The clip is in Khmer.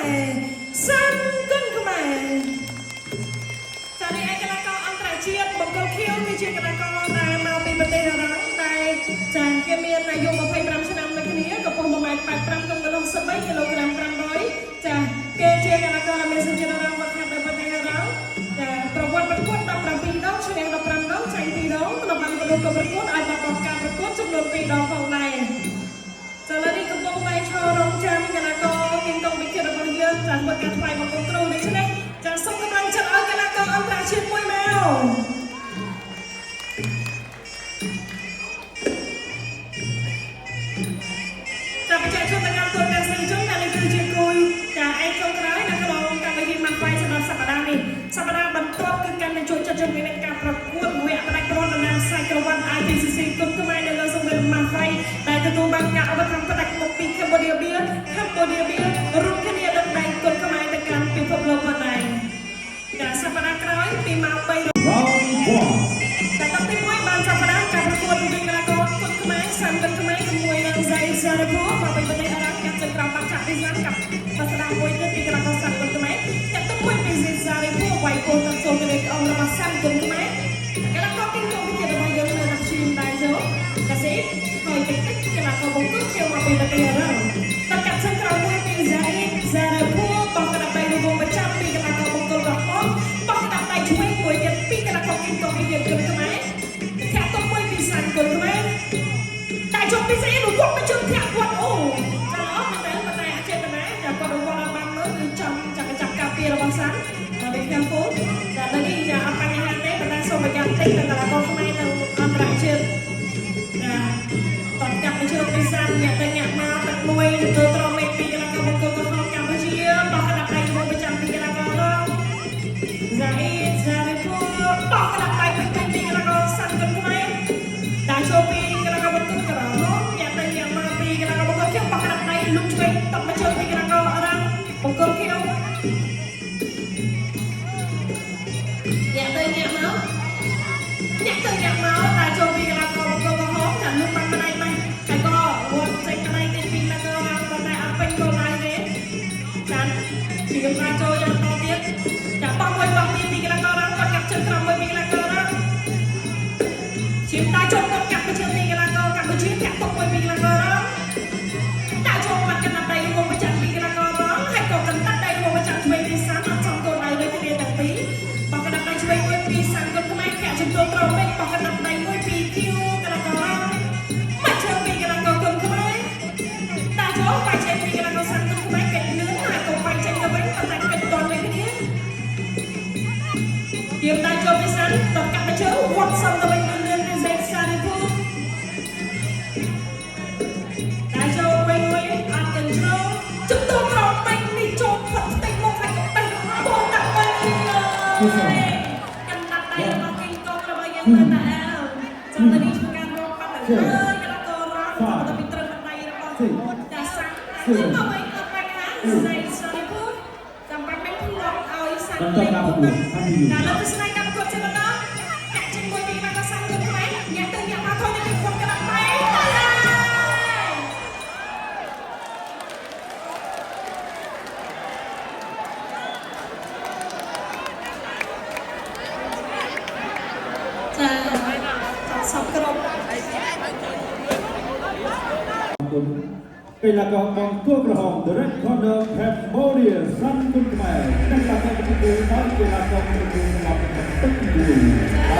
San Quân Khmerចានេះឯកលករអន្តរជាតិបង្គោលខៀវគឺជាកីឡាករដែលមកពីប្រទេសអារ៉ង់ដែលចាគេមានអាយុ25ឆ្នាំដូចគ្នាកម្ពស់ 1.85 ទម្ងន់63 គីឡូក្រាម 500 ចាគេជាកីឡាករដែលមានសញ្ជាតិអារ៉ង់វត្តខាត់នៅប្រទេសអារ៉ង់ចាប្រវត្តិប្រកួត17ដងឈ្នះ15ដងចាញ់2ដងក្នុងបានប្រកួតប្រកួតឲ្យបាត់បង់ការប្រកួតចំនួន2ដងផងដែរចាឥឡូវនេះកំពុងតែឈររងចាំកីឡាករគីង្គង់វិចិត្ររបស់យើងចាធ្វើការថ្វាយបង្គំគ្រូនេះនេះចាសូមកម្លាំងចិត្តឲ្យកីឡាករអន្តរជាតិមួយមកចាបច្ចេកទេសកម្មទូទាំងស្រីជនដែលនេះគឺជាគូចាឯកចុងក្រោយនៅក្នុងកម្មវិធីម៉ាក់ហ្វៃសម្រាប់សប្តាហ៍នេះសប្តាហ៍បន្ទាប់គឺការនឹងជួយចាត់ចែងពីការប្រកួតវគ្គផ្ដាច់ព្រមដំណើរខ្សែក្រវ៉ាត់ ITCC គុណខ្មែរនៅលើសង្វេទម៉ាក់ហ្វៃដែលទទួលបានការឧបត្ថម្ភផ្ដាច់មុខពី Cambodia រួមគ្នាដឹកដៃគុណខ្មែរទៅកាន់ពិភពលោកផងដែរចាសប្តាហ៍ក្រោយពីម៉ោង 3 តែដល់ទី1បានចាប់ផ្ដើមការប្រកួតរវាងកីឡាករគុណខ្មែរសាំគុណខ្មែរជាមួយនឹង Zai Zarapu មកពីប្រទេសអារ៉ាប់កាត់ចក្រមបាក់ចាក់ពីស្លាប់กับបស្ដាមួយទៀតពីកីឡាករសាំគុណខ្មែរចាក់ទៅមួយពី Zai Zarapu វាយគោលទៅចូលទៅលេខអង្គរបស់សាំគុណខ្មែរកីឡាករទី1ពីរបស់យើងនៅក្នុងឈីមដែរចូលកាស៊ីហើយតិចតិចកីឡាករបង្គោលខៀវមកពីប្រទេសអារ៉ាប់តែកាត់ចក្រមមួយពី Zai Zarapu បោះក្តាប់ដៃរបស់ប្រចាំពីកីឡាករបង្គោលរបស់បងបោះក្តាប់ដៃជួយមួយទៀតពីកីឡាករគីង្គង់វិចិត្រគុណខ្មែរធាក់ទៅមួយពីសាំគុណខ្មែរតែជុំពីស្អីនោះគាត់មិនជឿធាក់គាត់អូចាអត់តែអចេតនាចាគាត់រវល់អត់បានមើលគឺចង់ចាប់ការពាររបស់សាំដើម្បីខាងគោលតែដល់នេះចាអត់បញ្ហាទេប៉ុន្តែសូមប្រយ័ត្នតិចទៅកីឡាករខ្មែរនៅអន្តរជាតិចាតបចាប់ពីជើងពីសាំញាក់ទៅញាក់មកទឹកមួយទៅត្រង់មេពីកីឡាករបង្គោលរបស់កម្ពុជាបោះក្តាប់ដៃរបស់ប្រចាំពីកីឡាករនោះ Zai Zarapu បោះក្តាប់ដៃពីកីឡាករសាំគុណខ្មែរដែលចូលពីកីឡាករបង្គោលក្រហមញាក់ទៅញាក់មកពីកីឡាករបង្គោលខៀវបោះក្តាប់ដៃលុកឆ្វេងតបមកជើងពីកីឡាករអារ៉ាំបង្គោលខៀវញាក់ទៅញាក់មកតែចូលពីកីឡាករបង្គោលក្រហមចាលុកបាត់ម្ដាយមកតែក៏វត្តចេញម្ដាយទៅពីកីឡាករអារ៉ាំប៉ុន្តែអត់ពេញគោលដៅទេចាពីកំណាចូលយ៉ាងតទៀតចាបោះមួយបោះពីកីឡាករអារ៉ាំគាត់កាប់ជើងក្រោមមួយពីកីឡាករអារ៉ាំឈាមតាចូលគាត់កាប់ទៅជើងពីកីឡាករកម្ពុជាធាក់ទុកមួយពីកីឡាករអារ៉ាំតាចូលបាត់កណ្ដាប់ដៃរបស់ប្រចាំពីកីឡាករអារ៉ាំហើយក៏កណ្ដាប់ដៃរបស់ប្រចាំឆ្វេងពីសាំអត់ចំគោលដៅដូចគ្នាទាំងពីរបោះកណ្ដាប់ដៃឆ្វេងមួយពីសាំគុណខ្មែរធាក់ជំទាស់ត្រង់ពេកបោះកណ្ដាប់ដៃមួយពីគីវកីឡាករអារ៉ាំមកជើងពីកីឡាករគុណខ្មែរតាចូលបាយចេញពីកីឡាករសាំគុណខ្មែរកិច្ចលឿនហើយក៏បាយចេញទៅវិញប៉ុន្តែកិច្ចតន់ដូចគ្នាយើងតាចូលពីសាំតបកាត់ទៅជើងវត្តសំទៅវិញលឿនពី Zai Zarapu តាចូលវិញមួយអត់កិនជ្រោជំទាស់ត្រង់ពេកនេះចូលផុតតិចមកហើយក៏បេះបោះដាក់វិញកាន់ដាក់ដៃរបស់គីង្គង់របស់យើងទៅតាចាំទៅនេះជួយការរកបាត់ហើយកីឡាកររ៉ាំទៅពីត្រឹមដៃរបស់តាសាំគឺមកវិញអត់បញ្ហា Zai Zarapu ចាំបាច់មិនភ្លាក់ឲ្យសាំពេកកាលលើទៅស្នៃកម្មប្រកួតជាបន្តកាក់ចេញមួយពីកីឡាករសាំគុណខ្មែរញាក់ទៅញាក់មកថយទៅពីគុំកណ្ដាប់ដៃចាសពគ្រប់កីឡាករបង្គោលក្រហម The Red Corner Cambodia សាំគុណខ្មែរនិងតាមតែប្រកួតកីឡាករបង្គោលសម្រាប់ទឹកទី1